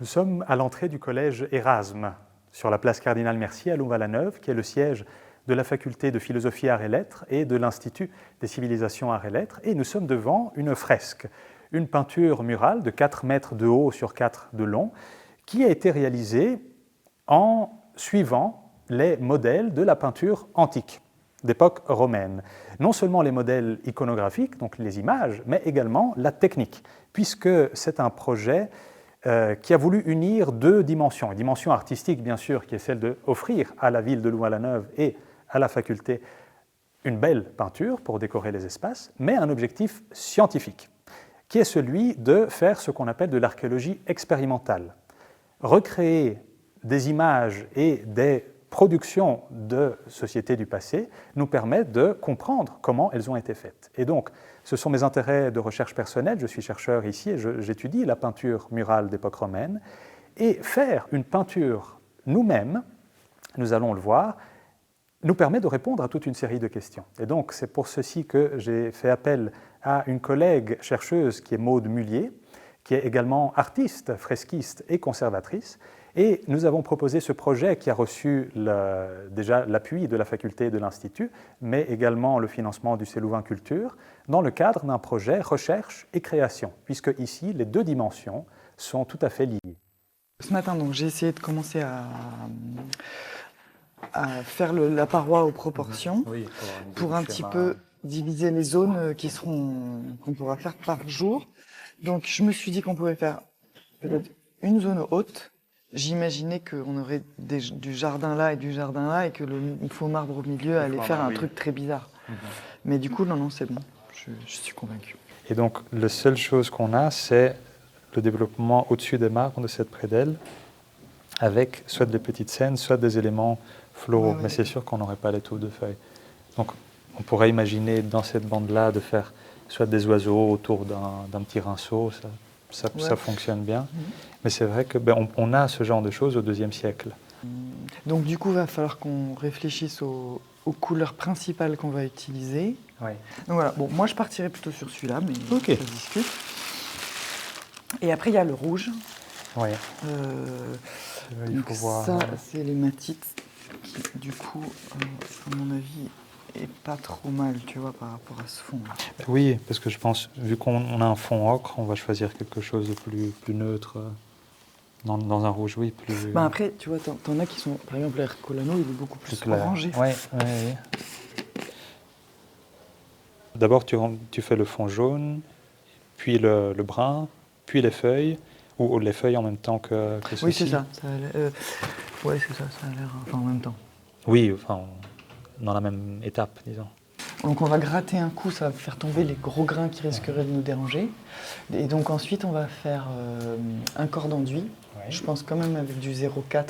Nous sommes à l'entrée du collège Erasme, sur la place Cardinal-Mercier à Louvain-la-Neuve, qui est le siège de la faculté de philosophie arts et lettres et de l'Institut des civilisations arts et lettres, et nous sommes devant une fresque, une peinture murale de 4 mètres de haut sur 4 de long, qui a été réalisée en suivant les modèles de la peinture antique, d'époque romaine. Non seulement les modèles iconographiques, donc les images, mais également la technique, puisque c'est un projet qui a voulu unir 2 dimensions. Une dimension artistique, bien sûr, qui est celle d'offrir à la ville de Louvain-la-Neuve et à la faculté une belle peinture pour décorer les espaces, mais un objectif scientifique, qui est celui de faire ce qu'on appelle de l'archéologie expérimentale. Recréer des images et des productions de sociétés du passé nous permet de comprendre comment elles ont été faites. Et donc, ce sont mes intérêts de recherche personnelle. Je suis chercheur ici et j'étudie la peinture murale d'époque romaine. Et faire une peinture nous-mêmes, nous allons le voir, nous permet de répondre à toute une série de questions. Et donc, c'est pour ceci que j'ai fait appel à une collègue chercheuse qui est Maude Mullier, qui est également artiste, fresquiste et conservatrice. Et nous avons proposé ce projet qui a reçu déjà l'appui de la faculté et de l'Institut, mais également le financement du Célouvain Culture, dans le cadre d'un projet recherche et création, puisque ici, les 2 dimensions sont tout à fait liées. Ce matin, donc, j'ai essayé de commencer à faire la paroi aux proportions, Oui, pour un petit peu diviser les zones qu'on pourra faire par jour. Donc, je me suis dit qu'on pouvait faire peut-être une zone haute. J'imaginais qu'on aurait du jardin là et du jardin là et que le faux marbre au milieu allait faire un truc très bizarre. Mais du coup, non, c'est bon. Je suis convaincu. Et donc, la seule chose qu'on a, c'est le développement au-dessus des marbres de cette prédelle, avec soit des petites scènes, soit des éléments floraux. Ouais. Mais c'est sûr qu'on n'aurait pas les touffes de feuilles. Donc, on pourrait imaginer dans cette bande-là de faire soit des oiseaux autour d'un petit rinceau, ça fonctionne bien. Mais c'est vrai que on a ce genre de choses au IIe siècle. Donc du coup, il va falloir qu'on réfléchisse aux couleurs principales qu'on va utiliser. Oui. Donc voilà, bon, moi je partirais plutôt sur celui-là, mais Ok. ça se discute. Et après, il y a le rouge. Oui. Il Donc faut voir. ça, c'est les matites qui, du coup, à mon avis, est pas trop mal, tu vois, par rapport à ce fond. Oui, parce que je pense, vu qu'on a un fond ocre, on va choisir quelque chose de plus neutre. Dans un rouge, oui, plus... Après, tu vois, t'en as qui sont... Par exemple, l'Herculano, il est beaucoup plus orangé. Oui. D'abord, tu fais le fond jaune, puis le brun, puis les feuilles, ou les feuilles en même temps que ceci. Oui, c'est ça. Oui, c'est ça, ça a l'air... Enfin, en même temps. Oui, enfin, dans la même étape, disons. Donc on va gratter un coup, ça va faire tomber les gros grains qui risqueraient de nous déranger. Et donc ensuite, on va faire un corps d'enduit. Ouais. Je pense quand même avec du 0,4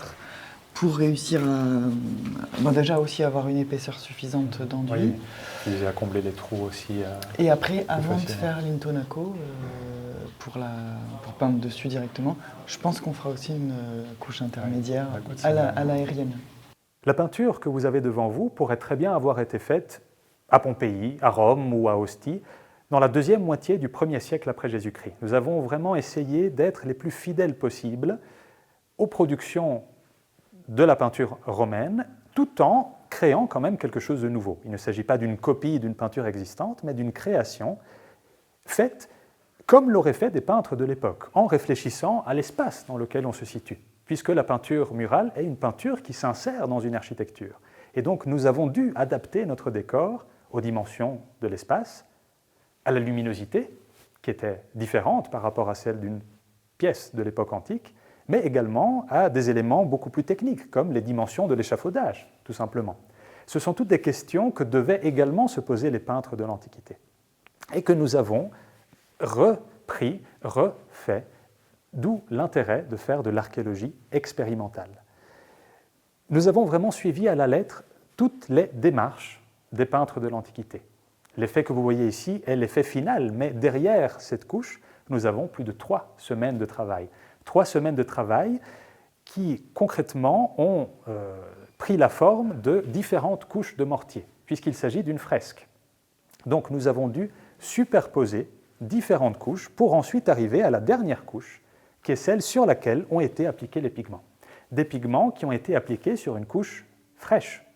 pour réussir à déjà aussi avoir une épaisseur suffisante d'enduit. Oui, et à combler les trous aussi. Et après, avant de faire l'intonaco, pour peindre dessus directement, je pense qu'on fera aussi une couche intermédiaire à l'aérienne. La peinture que vous avez devant vous pourrait très bien avoir été faite à Pompéi, à Rome ou à Ostie, dans la 2e moitié du 1er siècle après Jésus-Christ. Nous avons vraiment essayé d'être les plus fidèles possibles aux productions de la peinture romaine, tout en créant quand même quelque chose de nouveau. Il ne s'agit pas d'une copie d'une peinture existante, mais d'une création faite comme l'auraient fait des peintres de l'époque, en réfléchissant à l'espace dans lequel on se situe, puisque la peinture murale est une peinture qui s'insère dans une architecture. Et donc nous avons dû adapter notre décor aux dimensions de l'espace, à la luminosité, qui était différente par rapport à celle d'une pièce de l'époque antique, mais également à des éléments beaucoup plus techniques, comme les dimensions de l'échafaudage, tout simplement. Ce sont toutes des questions que devaient également se poser les peintres de l'Antiquité, et que nous avons refait, d'où l'intérêt de faire de l'archéologie expérimentale. Nous avons vraiment suivi à la lettre toutes les démarches des peintres de l'Antiquité. L'effet que vous voyez ici est l'effet final, mais derrière cette couche, nous avons plus de 3 semaines de travail. 3 semaines de travail qui, concrètement, ont pris la forme de différentes couches de mortier, puisqu'il s'agit d'une fresque. Donc nous avons dû superposer différentes couches pour ensuite arriver à la dernière couche, qui est celle sur laquelle ont été appliqués les pigments. Des pigments qui ont été appliqués sur une couche fraîche,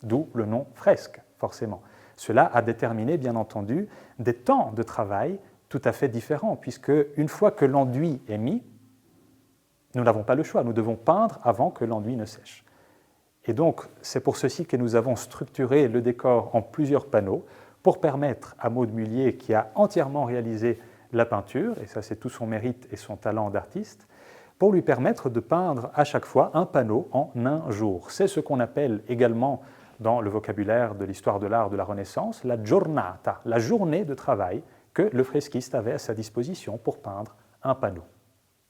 d'où le nom fresque, forcément. Cela a déterminé, bien entendu, des temps de travail tout à fait différents, puisque une fois que l'enduit est mis, nous n'avons pas le choix, nous devons peindre avant que l'enduit ne sèche. Et donc, c'est pour ceci que nous avons structuré le décor en plusieurs panneaux pour permettre à Maude Mullier, qui a entièrement réalisé la peinture, et ça c'est tout son mérite et son talent d'artiste, pour lui permettre de peindre à chaque fois un panneau en un jour. C'est ce qu'on appelle également dans le vocabulaire de l'histoire de l'art de la Renaissance la giornata, la journée de travail que le fresquiste avait à sa disposition pour peindre un panneau.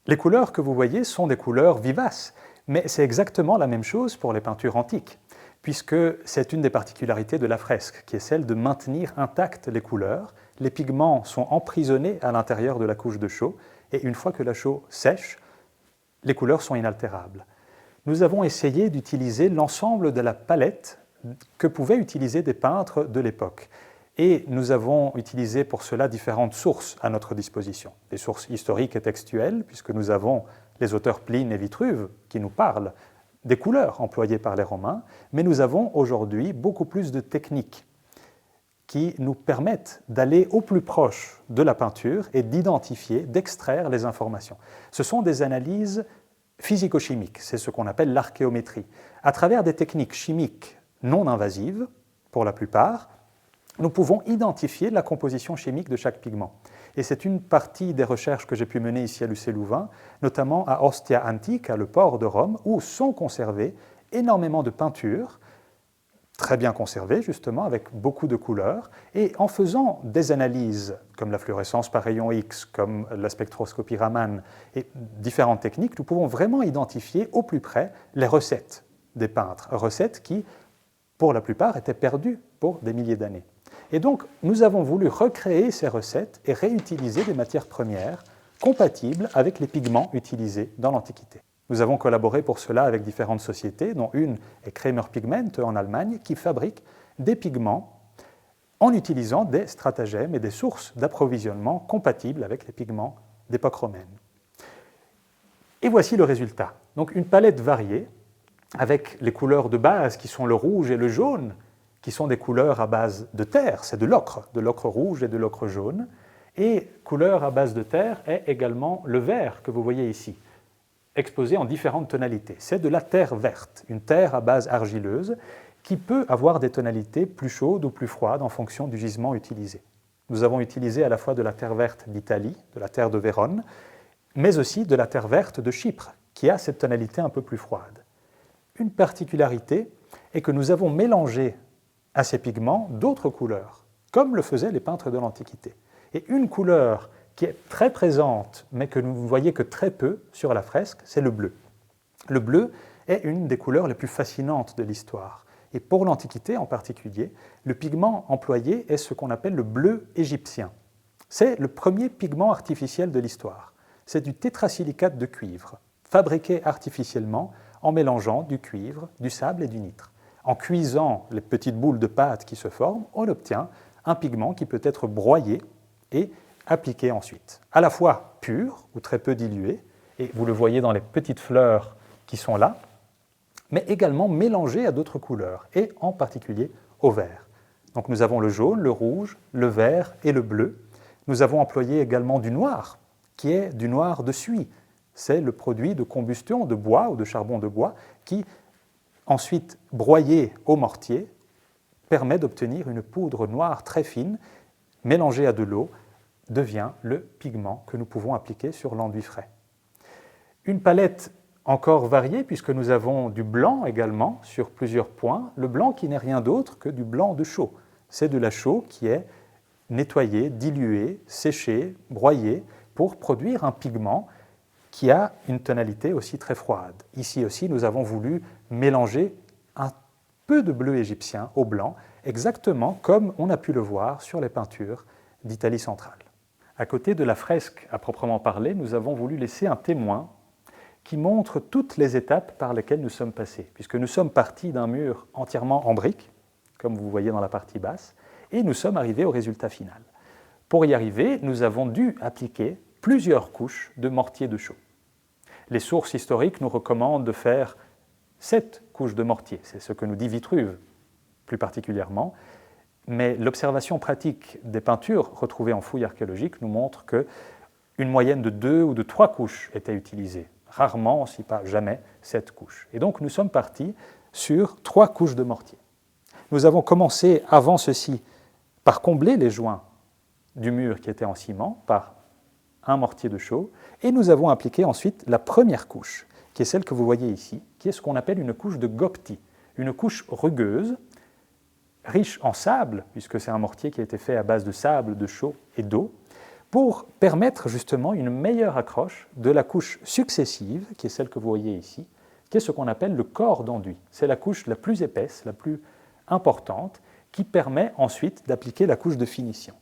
Les couleurs que vous voyez sont des couleurs vivaces, mais c'est exactement la même chose pour les peintures antiques, puisque c'est une des particularités de la fresque, qui est celle de maintenir intactes les couleurs. Les pigments sont emprisonnés à l'intérieur de la couche de chaux, et une fois que la chaux sèche, les couleurs sont inaltérables. Nous avons essayé d'utiliser l'ensemble de la palette que pouvaient utiliser des peintres de l'époque. Et nous avons utilisé pour cela différentes sources à notre disposition. Des sources historiques et textuelles, puisque nous avons les auteurs Pline et Vitruve qui nous parlent des couleurs employées par les Romains, mais nous avons aujourd'hui beaucoup plus de techniques qui nous permettent d'aller au plus proche de la peinture et d'identifier, d'extraire les informations. Ce sont des analyses physico-chimiques, c'est ce qu'on appelle l'archéométrie. À travers des techniques chimiques non invasives, pour la plupart, nous pouvons identifier la composition chimique de chaque pigment. Et c'est une partie des recherches que j'ai pu mener ici à l'UC Louvain, notamment à Ostia Antica, le port de Rome, où sont conservées énormément de peintures, très bien conservées justement, avec beaucoup de couleurs, et en faisant des analyses comme la fluorescence par rayon X, comme la spectroscopie Raman et différentes techniques, nous pouvons vraiment identifier au plus près les recettes des peintres, recettes qui, pour la plupart, étaient perdues pour des milliers d'années. Et donc, nous avons voulu recréer ces recettes et réutiliser des matières premières compatibles avec les pigments utilisés dans l'Antiquité. Nous avons collaboré pour cela avec différentes sociétés, dont une est Kremer Pigment en Allemagne, qui fabrique des pigments en utilisant des stratagèmes et des sources d'approvisionnement compatibles avec les pigments d'époque romaine. Et voici le résultat. Donc, une palette variée, avec les couleurs de base qui sont le rouge et le jaune, qui sont des couleurs à base de terre, c'est de l'ocre rouge et de l'ocre jaune, et couleur à base de terre est également le vert que vous voyez ici, exposé en différentes tonalités. C'est de la terre verte, une terre à base argileuse qui peut avoir des tonalités plus chaudes ou plus froides en fonction du gisement utilisé. Nous avons utilisé à la fois de la terre verte d'Italie, de la terre de Vérone, mais aussi de la terre verte de Chypre, qui a cette tonalité un peu plus froide. Une particularité est que nous avons mélangé à ces pigments d'autres couleurs, comme le faisaient les peintres de l'Antiquité. Et une couleur qui est très présente, mais que vous ne voyez que très peu sur la fresque, c'est le bleu. Le bleu est une des couleurs les plus fascinantes de l'histoire. Et pour l'Antiquité en particulier, le pigment employé est ce qu'on appelle le bleu égyptien. C'est le premier pigment artificiel de l'histoire. C'est du tétrasilicate de cuivre, fabriqué artificiellement en mélangeant du cuivre, du sable et du nitre. En cuisant les petites boules de pâte qui se forment, on obtient un pigment qui peut être broyé et appliqué ensuite, à la fois pur ou très peu dilué, et vous le voyez dans les petites fleurs qui sont là, mais également mélangé à d'autres couleurs, et en particulier au vert. Donc nous avons le jaune, le rouge, le vert et le bleu. Nous avons employé également du noir, qui est du noir de suie. C'est le produit de combustion de bois ou de charbon de bois qui, ensuite broyé au mortier, permet d'obtenir une poudre noire très fine, mélangée à de l'eau, devient le pigment que nous pouvons appliquer sur l'enduit frais. Une palette encore variée, puisque nous avons du blanc également sur plusieurs points, le blanc qui n'est rien d'autre que du blanc de chaux. C'est de la chaux qui est nettoyée, diluée, séchée, broyée, pour produire un pigment qui a une tonalité aussi très froide. Ici aussi, nous avons voulu mélanger un peu de bleu égyptien au blanc, exactement comme on a pu le voir sur les peintures d'Italie centrale. À côté de la fresque à proprement parler, nous avons voulu laisser un témoin qui montre toutes les étapes par lesquelles nous sommes passés, puisque nous sommes partis d'un mur entièrement en briques, comme vous voyez dans la partie basse, et nous sommes arrivés au résultat final. Pour y arriver, nous avons dû appliquer plusieurs couches de mortier de chaux. Les sources historiques nous recommandent de faire 7 couches de mortier. C'est ce que nous dit Vitruve, plus particulièrement. Mais l'observation pratique des peintures retrouvées en fouilles archéologiques nous montre qu'une moyenne de 2 ou de 3 couches était utilisée. Rarement, si pas jamais, 7 couches. Et donc nous sommes partis sur 3 couches de mortier. Nous avons commencé avant ceci par combler les joints du mur qui était en ciment par un mortier de chaux, et nous avons appliqué ensuite la première couche, qui est celle que vous voyez ici, qui est ce qu'on appelle une couche de Gopti, une couche rugueuse, riche en sable, puisque c'est un mortier qui a été fait à base de sable, de chaux et d'eau, pour permettre justement une meilleure accroche de la couche successive, qui est celle que vous voyez ici, qui est ce qu'on appelle le corps d'enduit. C'est la couche la plus épaisse, la plus importante, qui permet ensuite d'appliquer la couche de finition.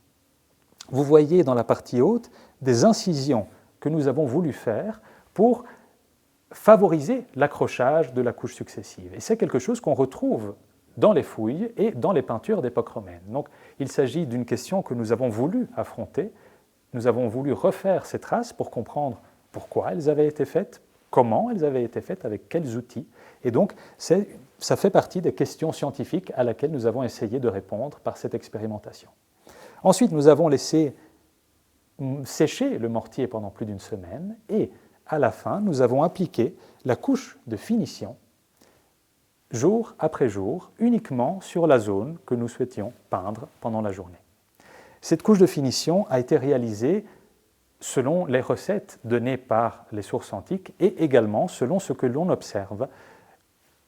Vous voyez dans la partie haute des incisions que nous avons voulu faire pour favoriser l'accrochage de la couche successive. Et c'est quelque chose qu'on retrouve dans les fouilles et dans les peintures d'époque romaine. Donc il s'agit d'une question que nous avons voulu affronter. Nous avons voulu refaire ces traces pour comprendre pourquoi elles avaient été faites, comment elles avaient été faites, avec quels outils. Et donc ça fait partie des questions scientifiques à laquelle nous avons essayé de répondre par cette expérimentation. Ensuite, nous avons laissé sécher le mortier pendant plus d'une semaine et à la fin, nous avons appliqué la couche de finition jour après jour, uniquement sur la zone que nous souhaitions peindre pendant la journée. Cette couche de finition a été réalisée selon les recettes données par les sources antiques et également selon ce que l'on observe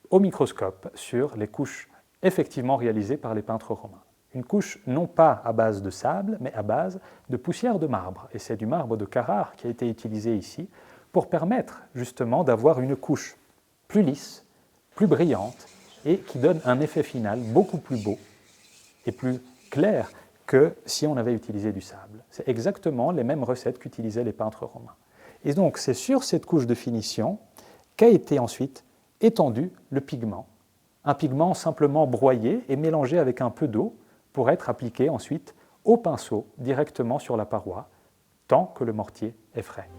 au microscope sur les couches effectivement réalisées par les peintres romains. Une couche non pas à base de sable, mais à base de poussière de marbre. Et c'est du marbre de Carrare qui a été utilisé ici pour permettre justement d'avoir une couche plus lisse, plus brillante et qui donne un effet final beaucoup plus beau et plus clair que si on avait utilisé du sable. C'est exactement les mêmes recettes qu'utilisaient les peintres romains. Et donc c'est sur cette couche de finition qu'a été ensuite étendu le pigment. Un pigment simplement broyé et mélangé avec un peu d'eau pour être appliqué ensuite au pinceau directement sur la paroi, tant que le mortier est frais.